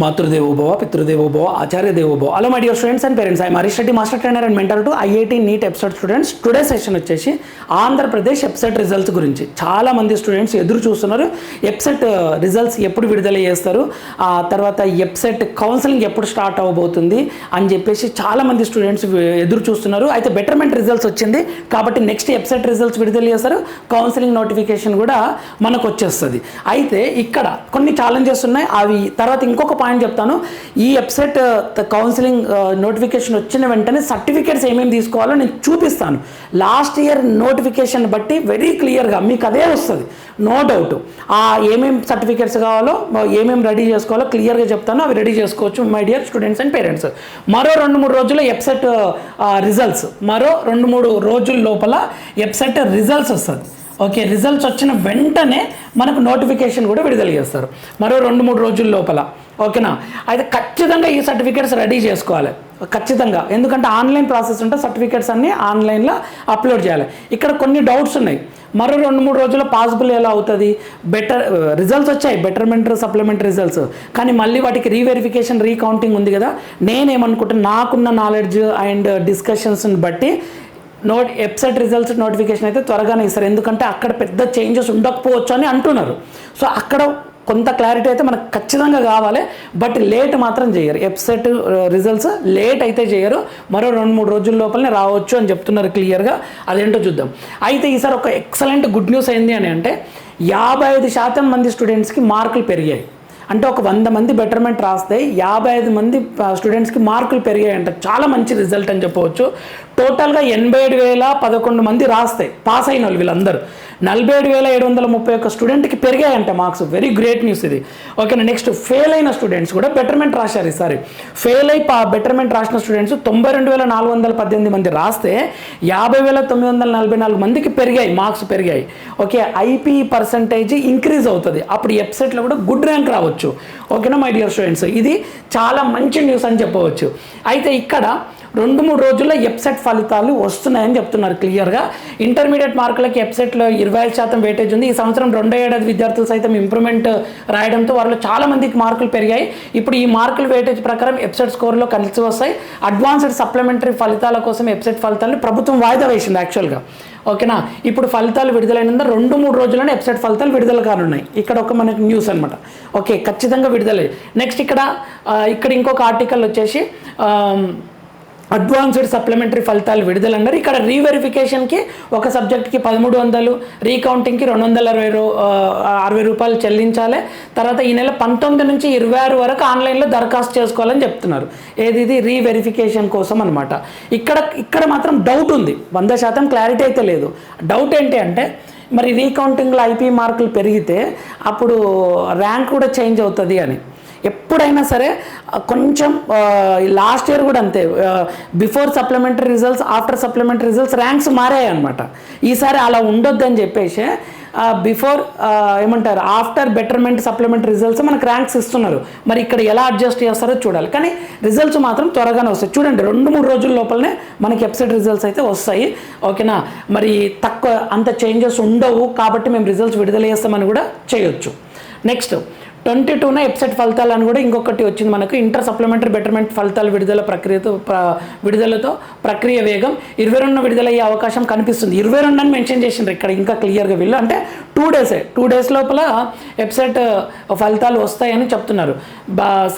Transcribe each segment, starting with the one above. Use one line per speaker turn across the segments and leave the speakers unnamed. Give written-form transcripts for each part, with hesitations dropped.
Matrudevobhava పితృదేవోభవ ఆచార్యదేవోభవ. Hello my dear students and parents, I Harish Reddy, master trainer and mentor to IIT NEET EAPCET students. Today session వచ్చేసి Andhra Pradesh EAPCET results గురించి. చాలా మంది students ఎదురు చూస్తున్నారు, EAPCET results ఎప్పుడు విడుదల చేస్తారు, ఆ తర్వాత ఎప్సెట్ కౌన్సిలింగ్ ఎప్పుడు స్టార్ట్ అవ్వబోతుంది అని చెప్పేసి చాలా మంది స్టూడెంట్స్ ఎదురు చూస్తున్నారు. అయితే బెటర్మెంట్ రిజల్ట్స్ వచ్చింది కాబట్టి నెక్స్ట్ ఎప్సెట్ రిజల్ట్స్ విడుదల చేస్తారు, కౌన్సిలింగ్ నోటిఫికేషన్ కూడా మనకు వచ్చేస్తుంది. అయితే ఇక్కడ కొన్ని ఛాలెంజెస్ ఉన్నాయి, అవి తర్వాత ఇంకొక పాయింట్ చెప్తాను. ఈ ఎప్సెట్ కౌన్సిలింగ్ నోటిఫికేషన్ వచ్చిన వెంటనే సర్టిఫికేట్స్ ఏమేమి తీసుకోవాలో నేను చూపిస్తాను. లాస్ట్ ఇయర్ నోటిఫికేషన్ బట్టి వెరీ క్లియర్గా మీకు అదే వస్తుంది, నో డౌట్. ఏమేమి సర్టిఫికేట్స్ కావాలో ఏమేమి రెడీ చేసుకోవాలో క్లియర్గా చెప్తాను, అవి రెడీ చేసుకోవచ్చు my dear students and parents. మరో 2-3 రోజుల్లో ఎప్సెట్ రిజల్ట్స్, మరో 2-3 రోజుల లోపల ఎప్సెట్ రిజల్ట్స్ వస్తుంది. ఓకే, రిజల్ట్స్ వచ్చిన వెంటనే మనకు నోటిఫికేషన్ కూడా విడుదల చేస్తారు మరో 2-3 రోజుల లోపల. ఓకేనా? అయితే ఖచ్చితంగా ఈ సర్టిఫికేట్స్ రెడీ చేసుకోవాలి ఖచ్చితంగా, ఎందుకంటే ఆన్లైన్ ప్రాసెస్ ఉంటే సర్టిఫికేట్స్ అన్నీ ఆన్లైన్లో అప్లోడ్ చేయాలి. ఇక్కడ కొన్ని డౌట్స్ ఉన్నాయి, మరో 2-3 రోజుల్లో పాసిబుల్ ఎలా అవుతుంది? రిజల్ట్స్ వచ్చాయి, బెటర్మెంట్ సప్లిమెంట్ రిజల్ట్స్, కానీ మళ్ళీ వాటికి రీవెరిఫికేషన్ రీకౌంటింగ్ ఉంది కదా. నేనేమనుకుంటున్నా, నాకున్న నాలెడ్జ్ అండ్ డిస్కషన్స్ని బట్టి ఎప్సెట్ రిజల్ట్స్ నోటిఫికేషన్ అయితే త్వరగానే ఇస్తారు, ఎందుకంటే అక్కడ పెద్ద చేంజెస్ ఉండకపోవచ్చు అని అంటున్నారు. సో అక్కడ కొంత క్లారిటీ అయితే మనకు ఖచ్చితంగా కావాలి, బట్ లేట్ మాత్రం చేయరు. ఎప్సెట్ రిజల్ట్స్ లేట్ అయితే చేయరు, మరో 2-3 రోజుల లోపలనే రావచ్చు అని చెప్తున్నారు క్లియర్గా. అదేంటో చూద్దాం. అయితే ఈసారి ఒక ఎక్సలెంట్ గుడ్ న్యూస్ ఏంది అని అంటే 55% మంది స్టూడెంట్స్కి మార్కులు పెరిగాయి. అంటే ఒక 100 మంది బెటర్మెంట్ రాస్తే 55 మంది స్టూడెంట్స్కి మార్కులు పెరిగాయంట. చాలా మంచి రిజల్ట్ అని చెప్పవచ్చు. టోటల్గా 87,011 మంది రాస్తే పాస్ అయిన వాళ్ళు వీళ్ళందరూ 47,731 స్టూడెంట్కి పెరిగాయంట మార్క్స్. వెరీ గ్రేట్ న్యూస్ ఇది. ఓకేనా? నెక్స్ట్ ఫెయిల్ అయిన స్టూడెంట్స్ కూడా బెటర్మెంట్ రాశారు ఈసారి. ఫెయిల్ అయి బెటర్మెంట్ రాసిన స్టూడెంట్స్ 92,418 మంది రాస్తే 50,944 మందికి పెరిగాయి, మార్క్స్ పెరిగాయి. ఓకే, ఐపీ పర్సంటేజ్ ఇంక్రీజ్ అవుతుంది, అప్పుడు ఎప్సెట్లో కూడా గుడ్ ర్యాంక్ రావచ్చు. ఓకేనా మై డియర్ స్టూడెంట్స్, ఇది చాలా మంచి న్యూస్ అని చెప్పవచ్చు. అయితే ఇక్కడ 2-3 రోజుల్లో ఎప్సెట్ ఫలితాలు వస్తున్నాయని చెప్తున్నారు క్లియర్గా. ఇంటర్మీడియట్ మార్కులకి ఎప్సెట్లో 25% వెయిటేజ్ ఉంది. ఈ సంవత్సరం 2వ ఏడాది విద్యార్థులు సైతం ఇంప్రూవ్మెంట్ రాయడంతో వారిలో చాలా మందికి మార్కులు పెరిగాయి. ఇప్పుడు ఈ మార్కుల వెయిటేజ్ ప్రకారం ఎప్సెట్ స్కోర్లో కలిసి వస్తాయి. అడ్వాన్స్డ్ సప్లిమెంటరీ ఫలితాల కోసం ఎప్సెట్ ఫలితాలను ప్రభుత్వం వాయిదా వేసింది యాక్చువల్గా. ఓకేనా? ఇప్పుడు ఫలితాలు విడుదలైనందున 2-3 రోజుల్లోనే ఎప్సెట్ ఫలితాలు విడుదల కానున్నాయి. ఇక్కడ ఒక మనకి న్యూస్ అనమాట. ఓకే, ఖచ్చితంగా విడుదల. నెక్స్ట్ ఇక్కడ ఇంకొక ఆర్టికల్ వచ్చేసి అడ్వాన్స్డ్ సప్లిమెంటరీ ఫలితాలు విడుదల అన్నారు. ఇక్కడ రీవెరిఫికేషన్కి ఒక సబ్జెక్ట్కి 1300, రీకౌంటింగ్కి 260 రూపాయలు చెల్లించాలి. తర్వాత ఈ నెల 19 నుంచి 26 వరకు ఆన్లైన్లో దరఖాస్తు చేసుకోవాలని చెప్తున్నారు. ఇది రీవెరిఫికేషన్ కోసం అనమాట. ఇక్కడ మాత్రం డౌట్ ఉంది, 100% క్లారిటీ అయితే లేదు. డౌట్ ఏంటి అంటే, మరి రీకౌంటింగ్లో ఐపీ మార్కులు పెరిగితే అప్పుడు ర్యాంక్ కూడా చేంజ్ అవుతుంది అని. ఎప్పుడైనా సరే కొంచెం లాస్ట్ ఇయర్ కూడా అంతే, before supplementary results after supplementary results ranks మారాయి అనమాట. ఈసారి అలా ఉండొద్దు అని చెప్పేసి before after betterment supplementary results మనకు ర్యాంక్స్ ఇస్తున్నారు. మరి ఇక్కడ ఎలా అడ్జస్ట్ చేస్తారో చూడాలి, కానీ రిజల్ట్స్ మాత్రం త్వరగానే వస్తాయి. చూడండి, 2-3 రోజుల లోపలనే మనకి ఎప్సెట్ రిజల్ట్స్ అయితే వస్తాయి. ఓకేనా? మరి అంత చేంజెస్ ఉండవు కాబట్టి మేము రిజల్ట్స్ విడుదల చేస్తామని కూడా చేయొచ్చు. నెక్స్ట్ 22న ఎప్సెట్ ఫలితాలను కూడా ఇంకొకటి వచ్చింది మనకు. ఇంటర్ సప్లిమెంటరీ బెటర్మెంట్ ఫలితాలు విడుదలతో ప్రక్రియ వేగం 22న విడుదలయ్యే అవకాశం కనిపిస్తుంది. 22 అని మెన్షన్ చేసిండ్రు ఇక్కడ ఇంకా క్లియర్గా వీళ్ళు. అంటే 2 డేస్ లోపల ఎప్సెట్ ఫలితాలు వస్తాయని చెప్తున్నారు.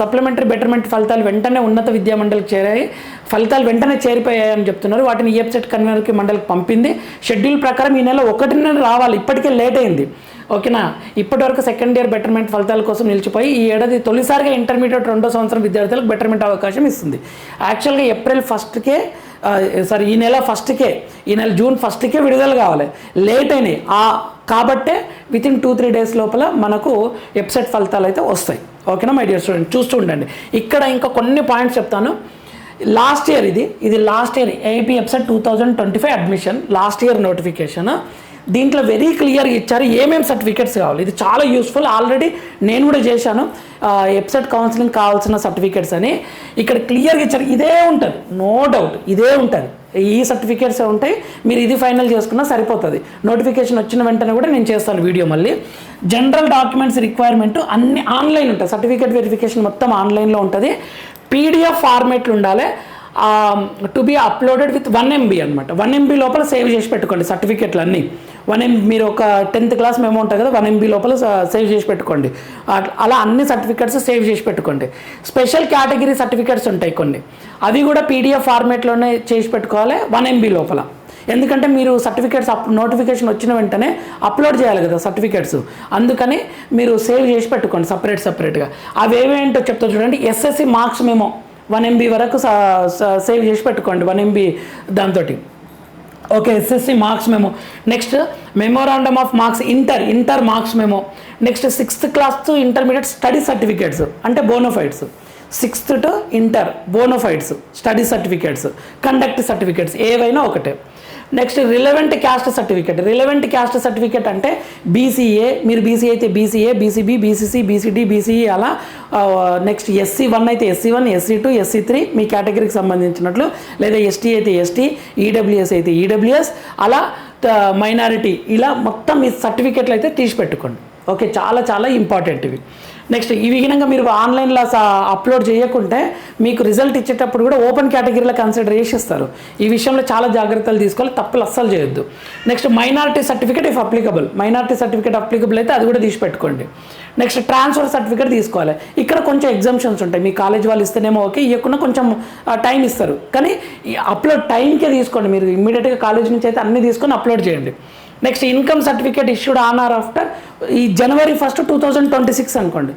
సప్లిమెంటరీ బెటర్మెంట్ ఫలితాలు వెంటనే ఉన్నత విద్యా మండలికి చేరాయి, ఫలితాలు వెంటనే చేరిపోయాయని చెప్తున్నారు. వాటిని ఎప్సెట్ కన్వీనర్కి మండలికి పంపింది. షెడ్యూల్ ప్రకారం ఈ నెల 1న రావాలి, ఇప్పటికే లేట్ అయింది. ఓకేనా? ఇప్పటివరకు సెకండ్ ఇయర్ బెటర్మెంట్ ఫలితాల కోసం నిలిచిపోయి ఈ ఏడాది తొలిసారిగా ఇంటర్మీడియట్ 2వ సంవత్సరం విద్యార్థులకు బెటర్మెంట్ అవకాశం ఇస్తుంది. యాక్చువల్గా ఈ నెల 1కే, ఈ నెల జూన్ 1కే విడుదల కావాలి, లేట్ అయినాయి. కాబట్టే వితిన్ 2-3 డేస్ లోపల మనకు ఎప్సెట్ ఫలితాలు అయితే వస్తాయి. ఓకేనా మై డియర్ స్టూడెంట్, చూస్తూ ఉండండి. ఇక్కడ ఇంకా కొన్ని పాయింట్స్ చెప్తాను. లాస్ట్ ఇయర్ ఇది last year AP EAPCET 2025 admission last year notification. దీంట్లో వెరీ క్లియర్గా ఇచ్చారు ఏమేమి సర్టిఫికేట్స్ కావాలి. ఇది చాలా యూస్ఫుల్, ఆల్రెడీ నేను కూడా చేశాను ఎప్సెట్ కౌన్సిలింగ్ కావాల్సిన సర్టిఫికేట్స్ అని. ఇక్కడ క్లియర్గా ఇచ్చారు, ఇదే ఉంటుంది, నో డౌట్ ఇదే ఉంటుంది. ఈ సర్టిఫికేట్స్ ఉంటాయి. మీరు ఇది ఫైనల్ చేసుకున్నా సరిపోతుంది. నోటిఫికేషన్ వచ్చిన వెంటనే కూడా నేను చేస్తాను వీడియో. మళ్ళీ జనరల్ డాక్యుమెంట్స్ రిక్వైర్మెంట్ అన్ని ఆన్లైన్ ఉంటాయి. సర్టిఫికేట్ వెరిఫికేషన్ మొత్తం ఆన్లైన్లో ఉంటుంది. PDF ఫార్మేట్లు ఉండాలి. To be uploaded with 1 MB అనమాట. 1 MB లోపల సేవ్ చేసి పెట్టుకోండి సర్టిఫికేట్లు అన్నీ. 1 MB మీరు ఒక 10th క్లాస్ మెమో ఉంటుంది కదా, 1 MB లోపల సేవ్ చేసి పెట్టుకోండి. అలా అన్ని సర్టిఫికేట్స్ సేవ్ చేసి పెట్టుకోండి. స్పెషల్ కేటగిరీ సర్టిఫికేట్స్ ఉంటాయి కొన్ని, అవి కూడా PDF ఫార్మేట్లోనే చేసి పెట్టుకోవాలి 1 MB లోపల. ఎందుకంటే మీరు సర్టిఫికేట్స్ నోటిఫికేషన్ వచ్చిన వెంటనే అప్లోడ్ చేయాలి కదా సర్టిఫికేట్స్, అందుకని మీరు సేవ్ చేసి పెట్టుకోండి సపరేట్గా. అవి ఏవేంటో చెప్తా చూడండి. SSC మార్క్స్ మెమో 1 MB వరకు సేవ్ చేసి పెట్టుకోండి 1 MB దాంతో. Okay, SSC marks memo. Next memorandum of marks inter marks memo. Next 6th class to intermediate study certificates అంటే bonafides. 6th to inter bonafides study certificates, conduct certificates ఏవైనా ఒకటే. Next relevant caste certificate అంటే BCA, మీరు BCA అయితే BCA, BCB, BCC, BCD, BCE అలా. Next SC1 అయితే SC1, SC2, SC3 మీ కేటగిరీకి సంబంధించినట్లు, లేదా ST అయితే ST, EWS అయితే EWS అలా, మైనారిటీ ఇలా మొత్తం ఈ సర్టిఫికేట్లు అయితే తీసి పెట్టుకోండి. ఓకే, చాలా ఇంపార్టెంట్ ఇవి. నెక్స్ట్ ఇవి కనుక మీరు ఆన్లైన్లో అప్లోడ్ చేయకుంటే మీకు రిజల్ట్ ఇచ్చేటప్పుడు కూడా ఓపెన్ కేటగిరీలో కన్సిడర్ చేసేస్తారు. ఈ విషయంలో చాలా జాగ్రత్తలు తీసుకోవాలి, తప్పులు అస్సలు చేయొద్దు. Next minority certificate if applicable అయితే అది కూడా తీసి పెట్టుకోండి. నెక్స్ట్ ట్రాన్స్ఫర్ సర్టిఫికేట్ తీసుకోవాలి. ఇక్కడ కొంచెం ఎగ్జామ్షన్స్ ఉంటాయి. మీ కాలేజ్ వాళ్ళు ఇస్తేనేమో ఓకే, ఇవ్వకుండా కొంచెం టైం ఇస్తారు, కానీ అప్లోడ్ టైంకే తీసుకోండి. మీరు ఇమ్మీడియట్గా కాలేజ్ నుంచి అయితే అన్నీ తీసుకొని అప్లోడ్ చేయండి. Next income certificate issued on or after ఈ January 1, 2026 అనుకోండి.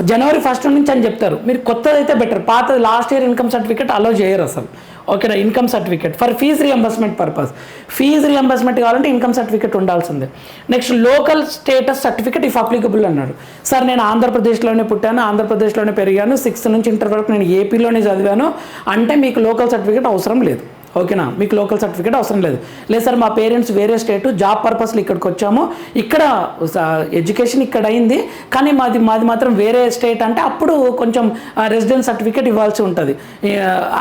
January 1 నుంచి అని చెప్తారు. మీరు కొత్తది అయితే బెటర్, పాత last year income certificate allow చేయరు అసలు. ఓకేనా, income certificate for fee reimbursement purpose. Fee reimbursement కావాలంటే ఇన్కమ్ సర్టిఫికేట్ ఉండాల్సిందే. Next local status certificate if applicable అన్నాడు. సార్ నేను ఆంధ్రప్రదేశ్లోనే పుట్టాను, ఆంధ్రప్రదేశ్లోనే పెరిగాను, 6th నుంచి ఇంటర్ వరకు నేను ఏపీలోనే చదివాను అంటే మీకు లోకల్ సర్టిఫికేట్ అవసరం లేదు. ఓకేనా, మీకు లోకల్ సర్టిఫికేట్ అవసరం లేదు. సార్ మా పేరెంట్స్ వేరే స్టేటు, జాబ్ పర్పస్లో ఇక్కడికి వచ్చాము, ఇక్కడ ఎడ్యుకేషన్ ఇక్కడ అయింది, కానీ మాది మాత్రం వేరే స్టేట్ అంటే అప్పుడు కొంచెం రెసిడెన్స్ సర్టిఫికేట్ ఇవ్వాల్సి ఉంటుంది.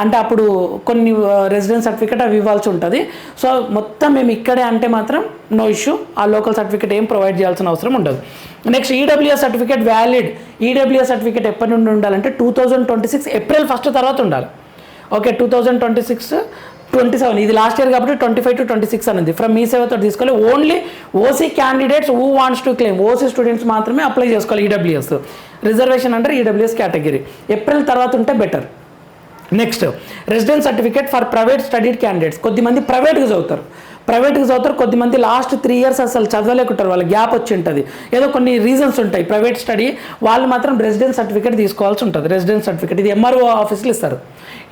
అంటే అప్పుడు కొన్ని రెసిడెన్స్ సర్టిఫికేట్ అవి ఇవ్వాల్సి ఉంటుంది. సో మొత్తం మేము ఇక్కడే అంటే మాత్రం నో ఇష్యూ, ఆ లోకల్ సర్టిఫికేట్ ఏం ప్రొవైడ్ చేయాల్సిన అవసరం ఉండదు. Next EWS certificate valid. EWS certificate ఎప్పటి నుండి ఉండాలంటే 2026 April 1 తర్వాత ఉండాలి. ఓకే, 2026-27 ఇది లాస్ట్ ఇయర్ కాబట్టి 25 to 26 అనేది ఫ్రమ్ మీ సేవతో తీసుకోవాలి. Only OC candidates who wants to claim, OC students మాత్రమే అప్లై చేసుకోవాలి EWS. రిజర్వేషన్ అంటారు EWS కేటగిరీ. ఏప్రిల్ తర్వాత ఉంటే better. Next residence certificate for private studied candidates. కొద్దిమంది ప్రైవేట్గా చదువుతారు, కొద్దిమంది లాస్ట్ 3 years అసలు చదవలేకుంటారు, వాళ్ళ గ్యాప్ వచ్చి ఉంటుంది, ఏదో కొన్ని రీజన్స్ ఉంటాయి ప్రైవేట్ స్టడీ, వాళ్ళు మాత్రం రెసిడెన్స్ సర్టిఫికేట్ తీసుకోవాల్సి ఉంటుంది. రెసిడెన్స్ సర్టిఫికేట్ ఇది MRO ఆఫీస్లో ఇస్తారు.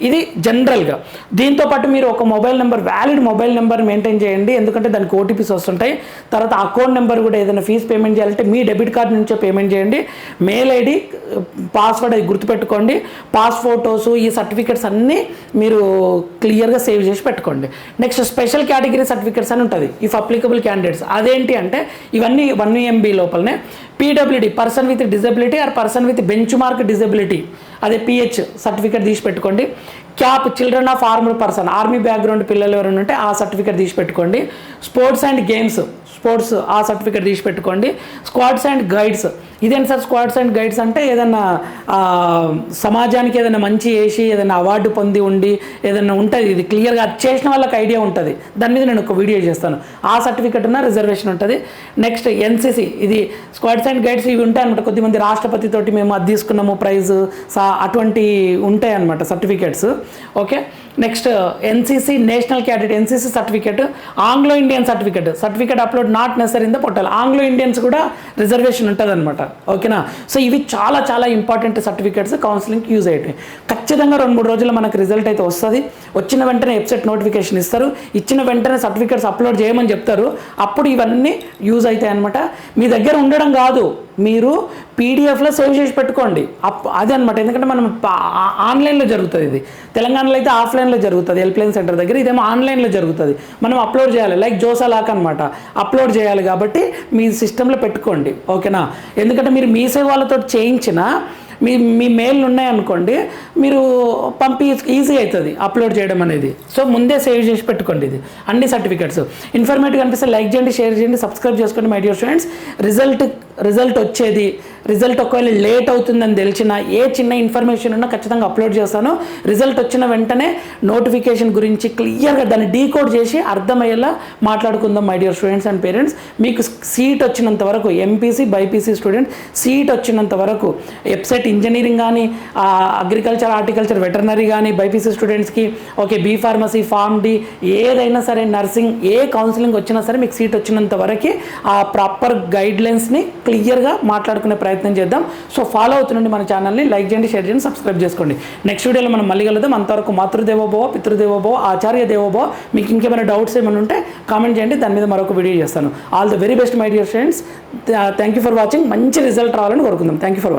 ఇది జనరల్గా. దీంతోపాటు మీరు ఒక mobile number, valid mobile number maintain చేయండి, ఎందుకంటే దానికి OTPs వస్తుంటాయి. తర్వాత అకౌంట్ నెంబర్ కూడా ఏదైనా ఫీజు పేమెంట్ చేయాలంటే మీ డెబిట్ కార్డ్ నుంచే పేమెంట్ చేయండి. మెయిల్ ID, పాస్వర్డ్ అది గుర్తుపెట్టుకోండి. పాస్ ఫోటోస్, ఈ సర్టిఫికేట్స్ అన్నీ మీరు క్లియర్గా సేవ్ చేసి పెట్టుకోండి. నెక్స్ట్ స్పెషల్ కేటగిరీ సర్టిఫికేట్స్ అని ఉంటుంది ఇఫ్ అప్లికబుల్ క్యాండిడేట్స్. అదేంటి అంటే ఇవన్నీ 1 MB లోపలనే. PWD person with disability or person with bench mark disability, అదే PH సర్టిఫికేట్ తీసి పెట్టుకోండి. Cap children of armed person, army background పిల్లలు ఎవరైనా ఉంటే ఆ సర్టిఫికేట్ తీసి పెట్టుకోండి. స్పోర్ట్స్ అండ్ గేమ్స్, ఆ సర్టిఫికేట్ తీసి పెట్టుకోండి. స్క్వాడ్స్ అండ్ గైడ్స్, ఇదేంటి సార్ స్క్వాడ్స్ అండ్ గైడ్స్ అంటే ఏదన్నా సమాజానికి ఏదైనా మంచి చేసి ఏదైనా అవార్డు పొంది ఉండి ఏదైనా ఉంటుంది, ఇది క్లియర్గా అది చేసిన వాళ్ళకి ఐడియా ఉంటుంది. దాని మీద నేను ఒక వీడియో చేస్తాను, ఆ సర్టిఫికేట్ ఉన్న రిజర్వేషన్ ఉంటుంది. నెక్స్ట్ NCC, ఇది స్క్వాడ్స్ అండ్ గైడ్స్ ఇవి ఉంటాయి అనమాట. కొద్దిమంది రాష్ట్రపతి తోటి మేము అది తీసుకున్నాము ప్రైజ్, అటువంటి ఉంటాయి అనమాట certificates. Okay, next NCC national cadet NCC certificate. Anglo Indian certificate upload not necessary in the portal. Anglo Indians కూడా రిజర్వేషన్ ఉంటుంది అనమాట. ఓకేనా, సో ఇవి చాలా ఇంపార్టెంట్ సర్టిఫికేట్స్ కౌన్సిలింగ్కి యూజ్ అయ్యాయి. ఖచ్చితంగా 2-3 రోజుల్లో మనకు రిజల్ట్ అయితే వస్తుంది. వచ్చిన వెంటనే వెబ్సైట్ నోటిఫికేషన్ ఇస్తారు, ఇచ్చిన వెంటనే సర్టిఫికేట్స్ అప్లోడ్ చేయమని చెప్తారు. అప్పుడు ఇవన్నీ యూజ్ అవుతాయి అనమాట. మీ దగ్గర ఉండడం కాదు, మీరు PDFలో సేవ్ చేసి పెట్టుకోండి. అదే అనమాట. ఎందుకంటే మనం ఆన్లైన్లో జరుగుతుంది, ఇది తెలంగాణలో అయితే ఆఫ్లైన్లో జరుగుతుంది హెల్ప్లైన్ సెంటర్ దగ్గర, ఇదేమో ఆన్లైన్లో జరుగుతుంది. మనం అప్లోడ్ చేయాలి, లైక్ జోసా లాక్ అనమాట, అప్లోడ్ చేయాలి. కాబట్టి మీ సిస్టంలో పెట్టుకోండి. ఓకేనా, ఎందుకంటే మీరు మీ సేవ వాళ్ళతో చేయించిన మీ మీ మెయిల్ ఉన్నాయనుకోండి, మీరు పంపి ఈజీ అవుతుంది అప్లోడ్ చేయడం అనేది. సో ముందే సేవ్ చేసి పెట్టుకోండి ఇది అన్ని సర్టిఫికేట్స్. ఇన్ఫర్మేటివ్ అనిపిస్తే లైక్ చేయండి, షేర్ చేయండి, సబ్స్క్రైబ్ చేసుకోండి మై డియర్ స్టూడెంట్స్. రిజల్ట్ వచ్చేది, రిజల్ట్ ఒకవేళ లేట్ అవుతుందని తెలిసిన ఏ చిన్న ఇన్ఫర్మేషన్ ఉన్నా ఖచ్చితంగా అప్లోడ్ చేస్తాను. రిజల్ట్ వచ్చిన వెంటనే నోటిఫికేషన్ గురించి క్లియర్గా దాన్ని డీకోడ్ చేసి అర్థమయ్యేలా మాట్లాడుకుందాం my dear students and parents. మీకు సీట్ వచ్చినంత వరకు, ఎంపీసీ బైపీసీ స్టూడెంట్ సీట్ వచ్చినంత వరకు వెబ్సైట్ ఇంజనీరింగ్ కానీ, అగ్రికల్చర్, హార్టికల్చర్, వెటర్నరీ కానీ బైపీసీ స్టూడెంట్స్కి, okay B pharmacy, pharm D, ఏదైనా సరే, నర్సింగ్, ఏ కౌన్సిలింగ్ వచ్చినా సరే మీకు సీట్ వచ్చినంత వరకు ఆ ప్రాపర్ గైడ్లైన్స్ని క్లియర్గా మాట్లాడుకునే ప్రయత్నం చేద్దాం. సో ఫాలో అవుతుండండి మన ఛానల్ని, లైక్ చేయండి, షేర్ చేయండి, సబ్స్క్రైబ్ చేసుకోండి. నెక్స్ట్ వీడియోలో మనం మళ్ళీ కలుద్దాం. అంతవరకు మాతృదేవోభవ, పితృదేవోభవ, ఆచార్య దేవోభవ. మీకు ఇంకేమైనా డౌట్స్ ఏమైనా ఉంటే కామెంట్ చేయండి, దాని మీద మరొక వీడియో చేస్తాను. All the very best my dear friends. Thank you for watching. మంచి రిజల్ట్ రావాలని కోరుకుందాం. Thank you for watching.